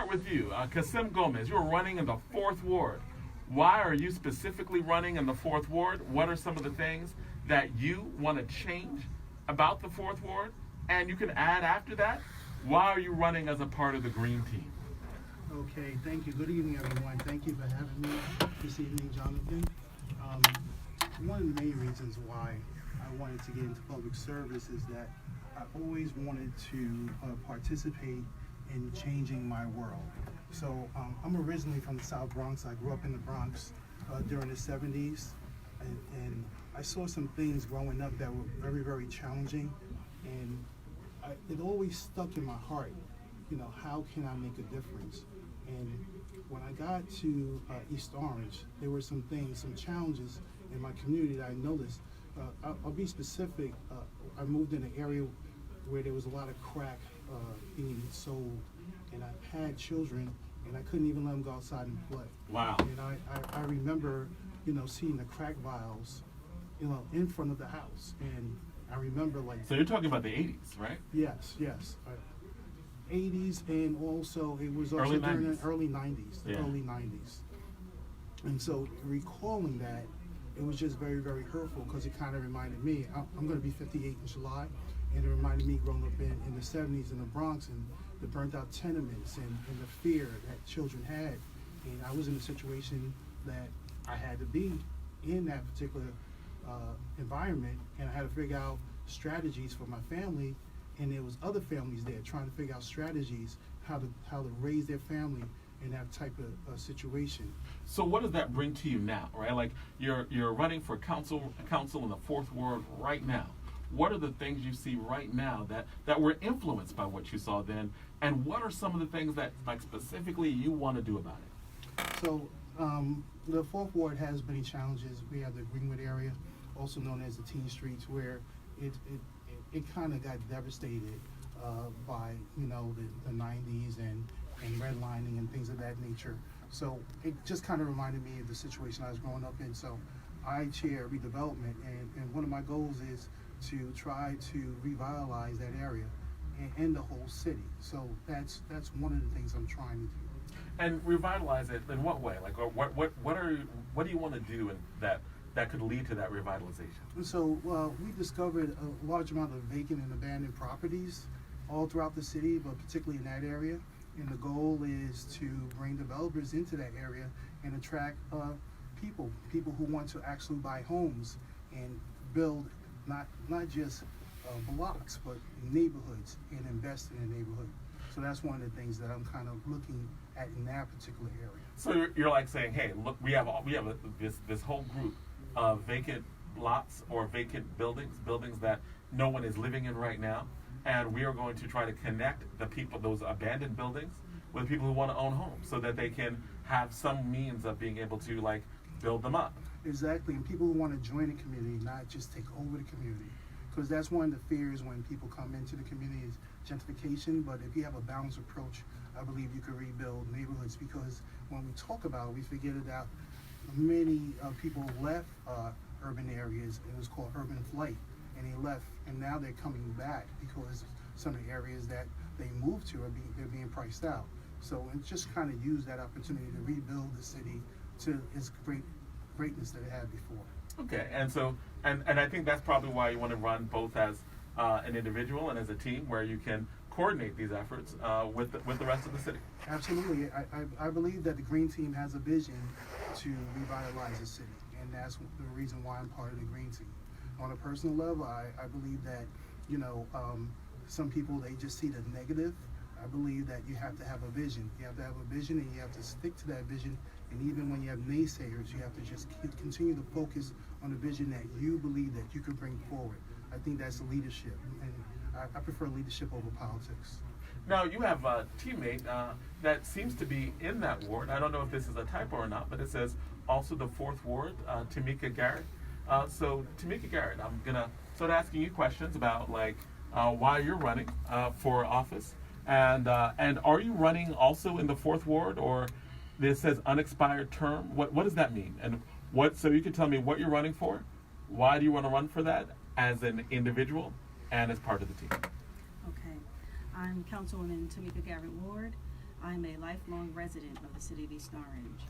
With you, Casim Gomez. You're running in the fourth ward. Why are you specifically running in the fourth ward? What are some of the things that you want to change about the fourth ward? And you can add after that, why are you running as a part of the green team? Okay, thank you. Good evening, everyone. Thank you for having me this evening, Jonathan. Um, One of the main reasons why I wanted to get into public service is that I always wanted to participate in changing my world. So I'm originally from the South Bronx. I grew up in the Bronx during the 70s, and I saw some things growing up that were very, very challenging, and it always stuck in my heart. You know, how can I make a difference? And when I got to East Orange, there were some things, some challenges in my community that I noticed. I'll be specific. I moved in an area where there was a lot of crack being sold, and I had children, and I couldn't even let them go outside and play. Wow. And I remember, seeing the crack vials, in front of the house, and I remember So you're talking about the 80s, right? Yes. 80s, and also it was also during the early 90s, early 90s. And so recalling that, it was just very, very hurtful because it kind of reminded me, I'm going to be 58 in July, and it reminded me growing up in the 70s in the Bronx and the burnt out tenements and the fear that children had. And I was in a situation that I had to be in that particular environment, and I had to figure out strategies for my family, and there was other families there trying to figure out strategies how to raise their family in that type of situation. So what does that bring to you now, right? Like you're running for council in the fourth ward right now. What are the things you see right now that were influenced by what you saw then, and what are some of the things that like specifically you want to do about it? So the fourth ward has many challenges. We have the Greenwood area, also known as the Teen Streets, where it kind of got devastated by the 90s and redlining and things of that nature. So it just kind of reminded me of the situation I was growing up in. So I chair redevelopment, and one of my goals is to try to revitalize that area and the whole city. So that's one of the things I'm trying to do. And revitalize it in what way? Like what do you want to do that could lead to that revitalization? And so we discovered a large amount of vacant and abandoned properties all throughout the city, but particularly in that area. And the goal is to bring developers into that area and attract people who want to actually buy homes and build not just blocks, but neighborhoods, and invest in the neighborhood. So that's one of the things that I'm kind of looking at in that particular area. So you're like saying, hey, look, we have this whole group of vacant lots or vacant buildings that no one is living in right now, and we are going to try to connect the people, those abandoned buildings, with people who want to own homes, so that they can have some means of being able to like build them up. Exactly, and people who want to join the community, not just take over the community, because that's one of the fears when people come into the community is gentrification. But if you have a balanced approach, I believe you can rebuild neighborhoods, because when we talk about it, we forget that many people left urban areas. It was called urban flight, and they left, and now they're coming back because some of the areas that they moved to they're being priced out. So it's just kind of use that opportunity to rebuild the city to its greatness that it had before. Okay, and so and I think that's probably why you want to run both as an individual and as a team, where you can coordinate these efforts with the rest of the city. Absolutely, I believe that the Green Team has a vision to revitalize the city, and that's the reason why I'm part of the Green Team. On a personal level, I believe that some people, they just see the negative. I believe that you have to have a vision. You have to have a vision, and you have to stick to that vision. And even when you have naysayers, you have to just continue to focus on the vision that you believe that you can bring forward. I think that's leadership, and I prefer leadership over politics. Now, you have a teammate that seems to be in that ward. I don't know if this is a typo or not, but it says also the fourth ward, Tamika Garrett. So, Tamika Garrett, I'm going to start asking you questions about why you're running for office. And are you running also in the fourth ward, or this says unexpired term? What does that mean? And so you can tell me what you're running for, why do you want to run for that as an individual and as part of the team? Okay. I'm Councilwoman Tamika Garrett Ward. I'm a lifelong resident of the city of East Orange.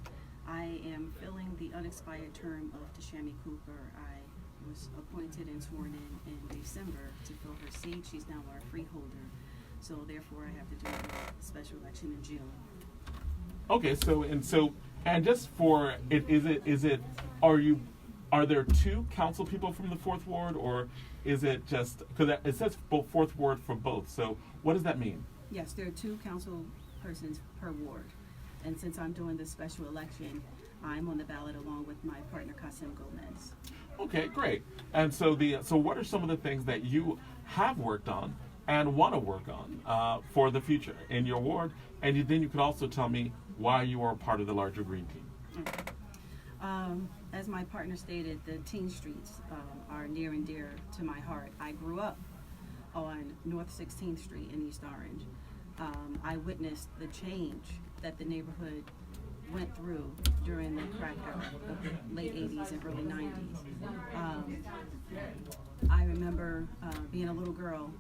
I am filling the unexpired term of Tashami Cooper. I was appointed and sworn in December to fill her seat. She's now our freeholder. So therefore I have to do a special election in June. Okay, and just for it, are there two council people from the fourth ward, or is it just, because it says fourth ward for both, so what does that mean? Yes, there are two council persons per ward. And since I'm doing this special election, I'm on the ballot along with my partner Casim Gomez. Okay, great. And so what are some of the things that you have worked on and want to work on for the future in your ward? And then you could also tell me why you are part of the larger green team. Okay. As my partner stated, the teen streets are near and dear to my heart. I grew up on North 16th Street in East Orange. I witnessed the change that the neighborhood went through during the crack era of the late 80s and early 90s. I remember being a little girl,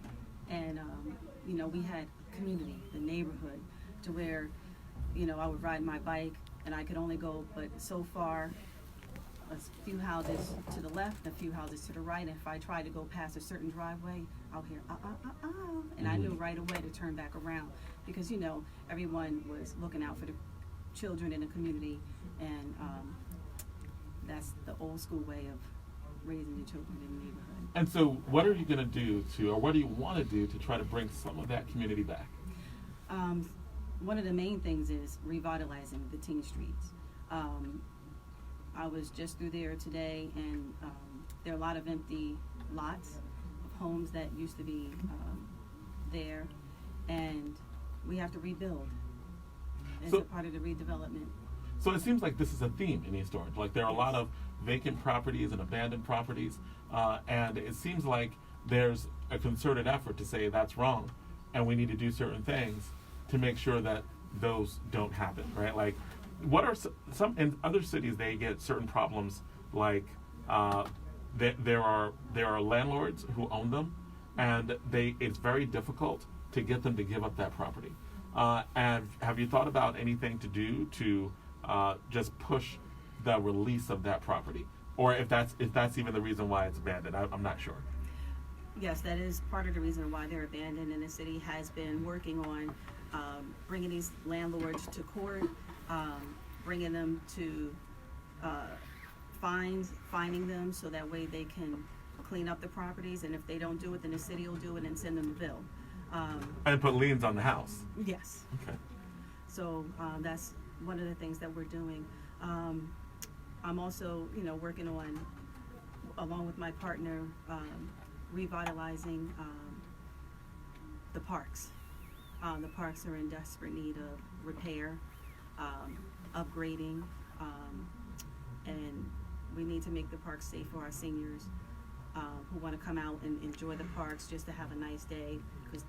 and we had community, the neighborhood, to where I would ride my bike and I could only go but so far, a few houses to the left, a few houses to the right, and if I tried to go past a certain driveway, I'll hear and I knew right away to turn back around, because everyone was looking out for the children in the community, and that's the old school way of raising the children in the neighborhood. And so what are you going to do or what do you want to do to try to bring some of that community back? One of the main things is revitalizing the teen streets. I was just through there today, and there are a lot of empty lots of homes that used to be there, and we have to rebuild as a part of the redevelopment. So it seems like this is a theme in East Orange. Like there are a lot of vacant properties and abandoned properties, and it seems like there's a concerted effort to say that's wrong, and we need to do certain things to make sure that those don't happen, right? Like, what are some in other cities? They get certain problems, like there are landlords who own them, and it's very difficult to get them to give up that property. And have you thought about anything to do to just push the release of that property, or if that's even the reason why it's abandoned? I'm not sure. Yes, that is part of the reason why they're abandoned, and the city has been working on bringing these landlords to court, bringing them to finding them so that way they can clean up the properties, and if they don't do it, then the city will do it and send them the bill. And put liens on the house. Yes. Okay. So that's one of the things that we're doing. I'm also, working on, along with my partner, revitalizing the parks. The parks are in desperate need of repair, upgrading, and we need to make the parks safe for our seniors who want to come out and enjoy the parks just to have a nice day, because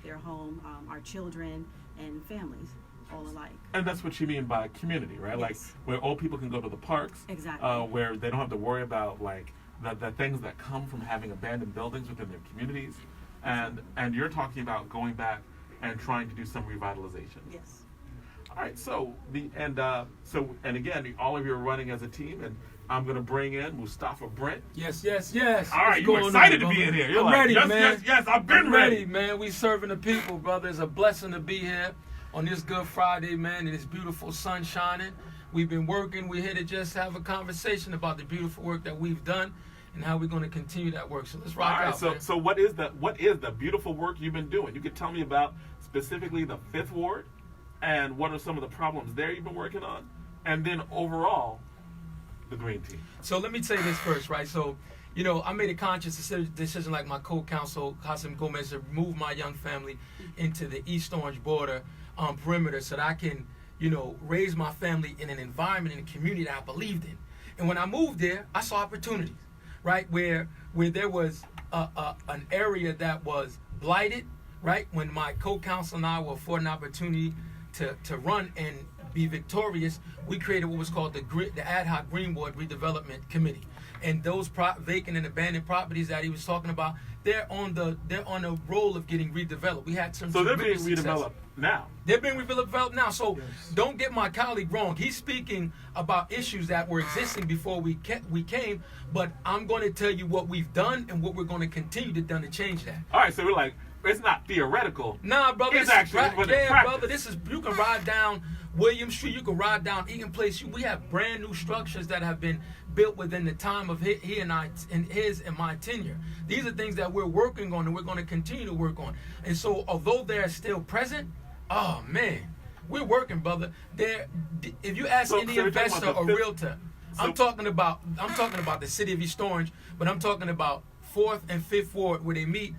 they're home, our children and families all alike. And that's what you mean by community, right? Yes. Like where old people can go to the parks, Exactly. Where they don't have to worry about like the things that come from having abandoned buildings within their communities, and you're talking about going back and trying to do some revitalization. Yes. All right, so again, all of you are running as a team, and I'm going to bring in Mustafa, Brent. Yes. All right, you're excited to be in here. You're I'm like, ready, yes, man. yes, I've been I'm ready. man. We serving the people, brother. It's a blessing to be here on this Good Friday, man, and it's beautiful sun shining. We've been working. We're here to just have a conversation about the beautiful work that we've done and how we're going to continue that work. So let's rock All right, out, man. so what is the beautiful work you've been doing? You could tell me about specifically the 5th Ward, and what are some of the problems there you've been working on, and then overall, the Green Team. So let me tell you this first, right? So, I made a conscious decision, like my co-counsel, Casim Gomez, to move my young family into the East Orange border perimeter so that I can, raise my family in an environment, in a community that I believed in. And when I moved there, I saw opportunities, right? Where there was an area that was blighted, right? When my co-counsel and I were afforded an opportunity to run and be victorious, we created what was called the Ad Hoc Green Ward Redevelopment Committee. And those vacant and abandoned properties that he was talking about, they're on the roll of getting redeveloped. We had some. So they're being success. redeveloped now. They're being developed now. So Yes. don't get my colleague wrong. He's speaking about issues that were existing before we came, but I'm going to tell you what we've done and what we're going to continue to do to change that. All right, so we're like, it's not theoretical. Nah, brother, It's this actually is within yeah, practice. brother. This is, you can ride down William Street, you can ride down Eaton Place. We have brand new structures that have been built within the time of he and I and his and my tenure. These are things that we're working on and we're going to continue to work on. And so, although they're still present, oh man, we're working, brother. There, if you ask So any you're talking investor about or the fifth- realtor, so- I'm talking about the city of East Orange, but I'm talking about 4th and 5th Ward where they meet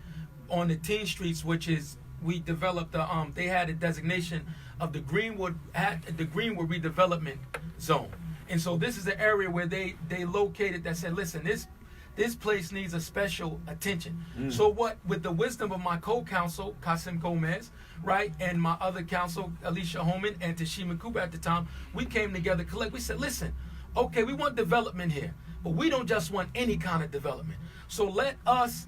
on the teen streets, which is we developed they had a designation of the Greenwood redevelopment zone. And so this is the area where they located that said, listen, this place needs a special attention. So what, with the wisdom of my co-counsel, Casim Gomez, right, and my other counsel, Alicia Holman and Tashima Cooper at the time, we came together, we said, listen, okay, we want development here, but we don't just want any kind of development. So let us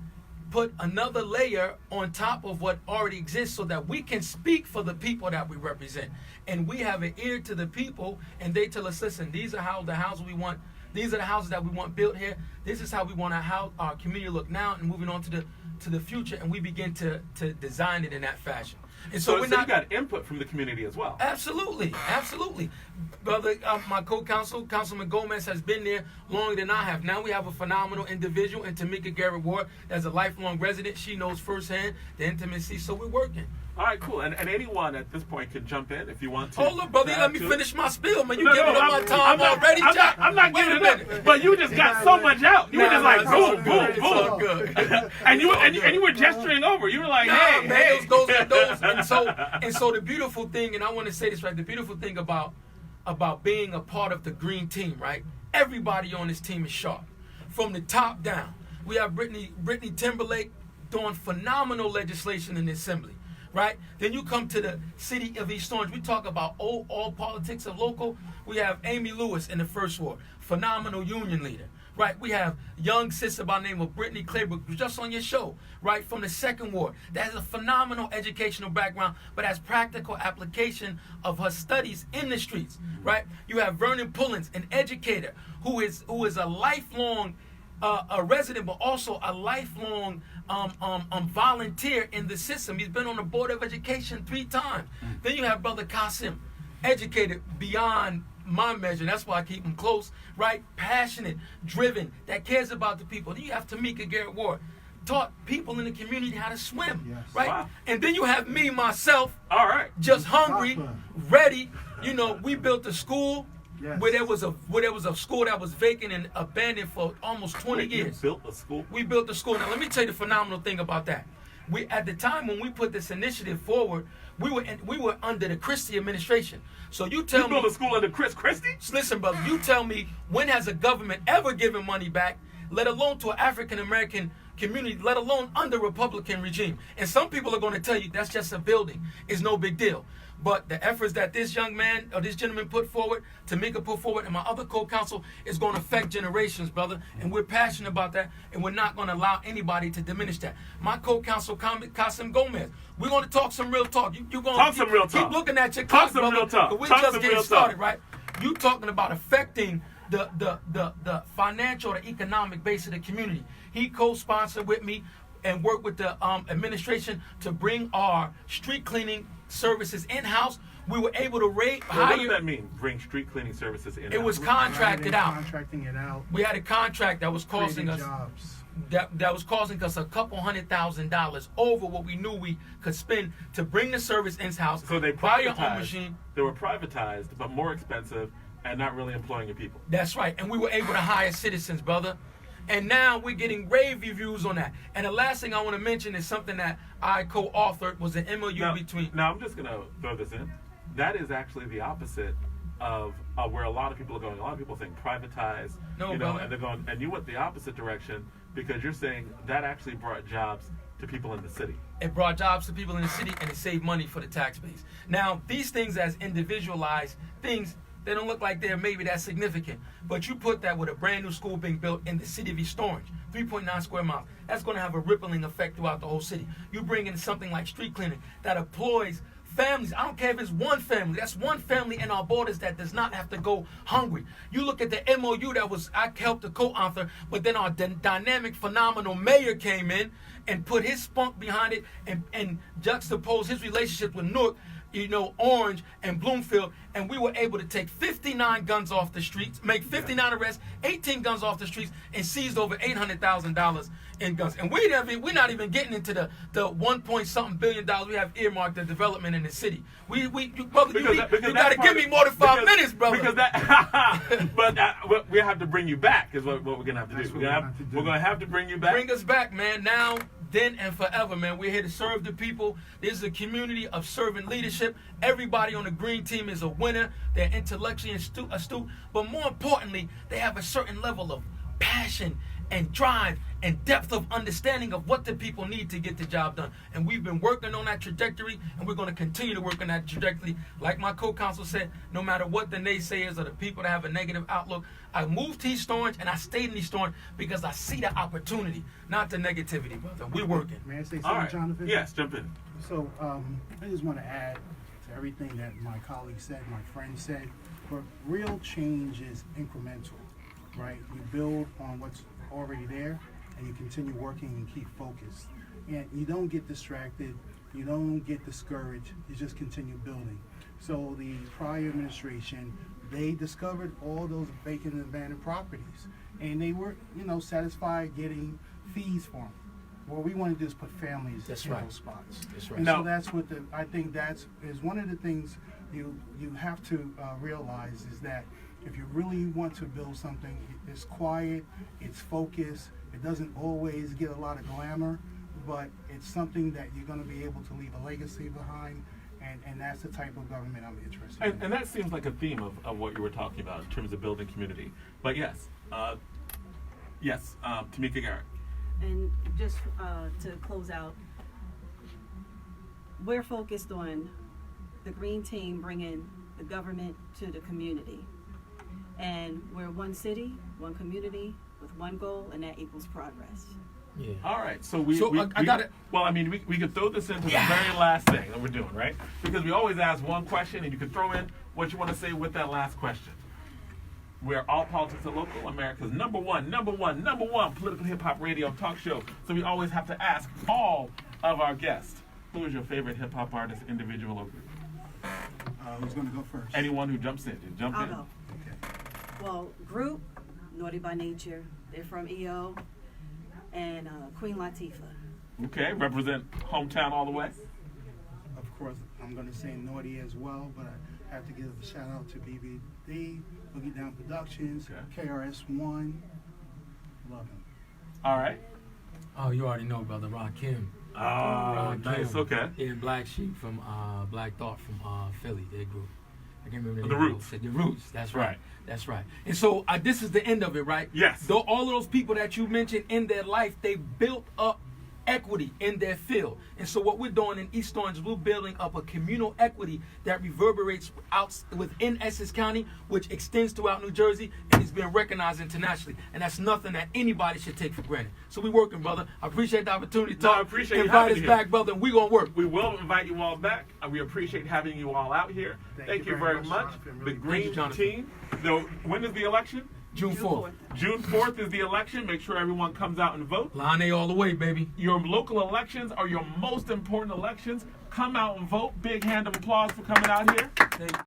put another layer on top of what already exists so that we can speak for the people that we represent. And we have an ear to the people, and they tell us, listen, these are how the houses we want. These are the houses that we want built here. This is how we want our community look now and moving on to the future. And we begin to design it in that fashion. And so, So, we're so not. you got input from the community as well. Absolutely, brother. My co-counsel, Councilman Gomez, has been there longer than I have. Now we have a phenomenal individual in Tamika Garrett Ward that's a lifelong resident. She knows firsthand the intimacy, so we're working. All right, cool. And anyone at this point can jump in if you want to. Hold up, brother. to Let add me to it. finish my spiel, man. You No, giving no, up my time already, Jack? I'm not Wait giving a it up. minute. But you just got so much out. You were just like it's all boom, good. boom, It's all boom. good. And you were gesturing over. You were like, Nah, hey, man, hey. those. And so the beautiful thing, and I want to say this right, the beautiful thing about being a part of the green team, right? Everybody on this team is sharp, from the top down. We have Britney Timberlake doing phenomenal legislation in the assembly, right? Then you come to the city of East Orange. We talk about all politics of local. We have Amy Lewis in the first ward, phenomenal union leader. Right, we have young sister by the name of Britney Claybrooks, who's just on your show, right, from the second ward. That has a phenomenal educational background, but has practical application of her studies in the streets, right? You have Vernon Pullins, an educator who is a lifelong a resident, but also a lifelong volunteer in the system. He's been on the Board of Education 3 times. Then you have Brother Casim, educated beyond my measure. That's why I keep him close, right? Passionate, driven, that cares about the people. Then you have Tamika Garrett Ward, taught people in the community how to swim, Yes. right? Wow. And then you have me, myself, All right. just hungry, Mustafa. ready. You know, we built a school Yes. where there was a school that was vacant and abandoned for almost 20 Wait, years. You built a school? We built a school. Now, let me tell you the phenomenal thing about that. We, at the time when we put this initiative forward, we were under the Christie administration. So you tell You me, built a school under Chris Christie? listen, brother, you tell me, when has a government ever given money back, let alone to an African American community, let alone under Republican regime? And some people are going to tell you that's just a building. It's no big deal. But the efforts that this young man or this gentleman put forward, Tamika put forward, and my other co-counsel is going to affect generations, brother. And we're passionate about that, and we're not going to allow anybody to diminish that. My co-counsel, Casim Gomez, we're going to talk some real talk. You're going Talk some real keep talk. looking at your Talk clock, some brother, real talk. but we're Talk just some getting real started, talk. right? You talking about affecting the financial, the economic base of the community. He co-sponsored with me and worked with the administration to bring our street cleaning services in-house. We were able to What does that mean? Bring street cleaning services in? It was Rather contracted than out. Contracting it out. We had a contract that was costing creating us jobs. that was costing us a couple $100,000 over what we knew we could spend to bring the service in-house. So they buy your own privatized. machine. They were privatized, but more expensive and not really employing your people. That's right. And we were able to hire citizens, brother. And now we're getting rave reviews on that. And the last thing I want to mention is something that I co-authored, was an MOU between. Now I'm just going to throw this in. That is actually the opposite of where a lot of people are going. A lot of people think privatize, No, you know, brother. and they're going, and you went the opposite direction because you're saying that actually brought jobs to people in the city. It brought jobs to people in the city, and it saved money for the tax base. Now, these things as individualized things, they don't look like they're maybe that significant. But you put that with a brand new school being built in the city of East Orange, 3.9 square miles. That's going to have a rippling effect throughout the whole city. You bring in something like street cleaning that employs families. I don't care if it's one family. That's one family in our borders that does not have to go hungry. You look at the MOU that I helped to co-author, but then our dynamic, phenomenal mayor came in and put his spunk behind it and juxtaposed his relationship with Newark, Orange and Bloomfield, and we were able to take 59 guns off the streets, make 59 arrests, 18 guns off the streets, and seized over $800,000 in guns. And we're not even getting into the 1-point-something billion dollars we have earmarked the development in the city. You got to give me more than 5 minutes, brother. Because we have to bring you back is what we're gonna have to do. We're gonna have to bring you back. Bring us back, man. Now, then, and forever, man. We're here to serve the people. This is a community of servant leadership. Everybody on the green team is a winner. They're intellectually astute, but more importantly, they have a certain level of passion and drive and depth of understanding of what the people need to get the job done. And we've been working on that trajectory, and we're going to continue to work on that trajectory. Like my co-counsel said, no matter what the naysayers or the people that have a negative outlook, I moved to East Orange and I stayed in East Orange because I see the opportunity, not the negativity, brother. We're working. May I say something, All right. Jonathan? Yes, jump in. So I just want to add to everything that my colleague said, my friend said, but real change is incremental, right? You build on what's already there and you continue working and keep focused. And you don't get distracted, you don't get discouraged, you just continue building. So the prior administration, they discovered all those vacant and abandoned properties and they were, satisfied getting fees for them. What we want to do is put families in those spots. That's right. And No. so that's what I think is one of the things you have to realize is that if you really want to build something, it's quiet, it's focused, it doesn't always get a lot of glamour, but it's something that you're going to be able to leave a legacy behind, and that's the type of government I'm interested in. And that seems like a theme of what you were talking about in terms of building community. But yes, Tamika Garrett. And just to close out, we're focused on the green team bringing the government to the community. And we're one city, one community, with one goal, and that equals progress. Yeah. All right, so I got it. Well, I mean, we could throw this into the very last thing that we're doing, right? Because we always ask one question, and you can throw in what you want to say with that last question. We're All Politics Are Local, America's number one political hip-hop radio talk show. So we always have to ask all of our guests, who is your favorite hip-hop artist, individual or group? Who's going to go first? Anyone who jumps in, just jump I'll in. go. Okay. Well, group, Naughty by Nature. They're from EO. And Queen Latifah. Okay, represent hometown all the way. Of course, I'm going to say Naughty as well, but I have to give a shout out to BBD, Boogie Down Productions, Okay. KRS-One. Love him. All right. Oh, you already know, brother. Rakim. Oh, nice. Okay. Yeah, Black Sheep from Black Thought from Philly, their group. I can't remember The name. Roots. The Roots. That's right. Right. That's right. And so this is the end of it, right? Yes. Though all of those people that you mentioned in their life, they built up equity in their field. And so what we're doing in East Orange is we're building up a communal equity that reverberates out within Essex County, which extends throughout New Jersey, and is being recognized internationally. And that's nothing that anybody should take for granted. So we're working, brother. I appreciate the opportunity to No, I talk. appreciate you Invite having us me back, here. brother, and we're going to work. We will invite you all back. We appreciate having you all out here. Thank you very much. Jonathan. The Really Green Jonathan. Team. So when is the election? June 4th. June 4th is the election. Make sure everyone comes out and vote. Line A all the way, baby. Your local elections are your most important elections. Come out and vote. Big hand of applause for coming out here. Thank you.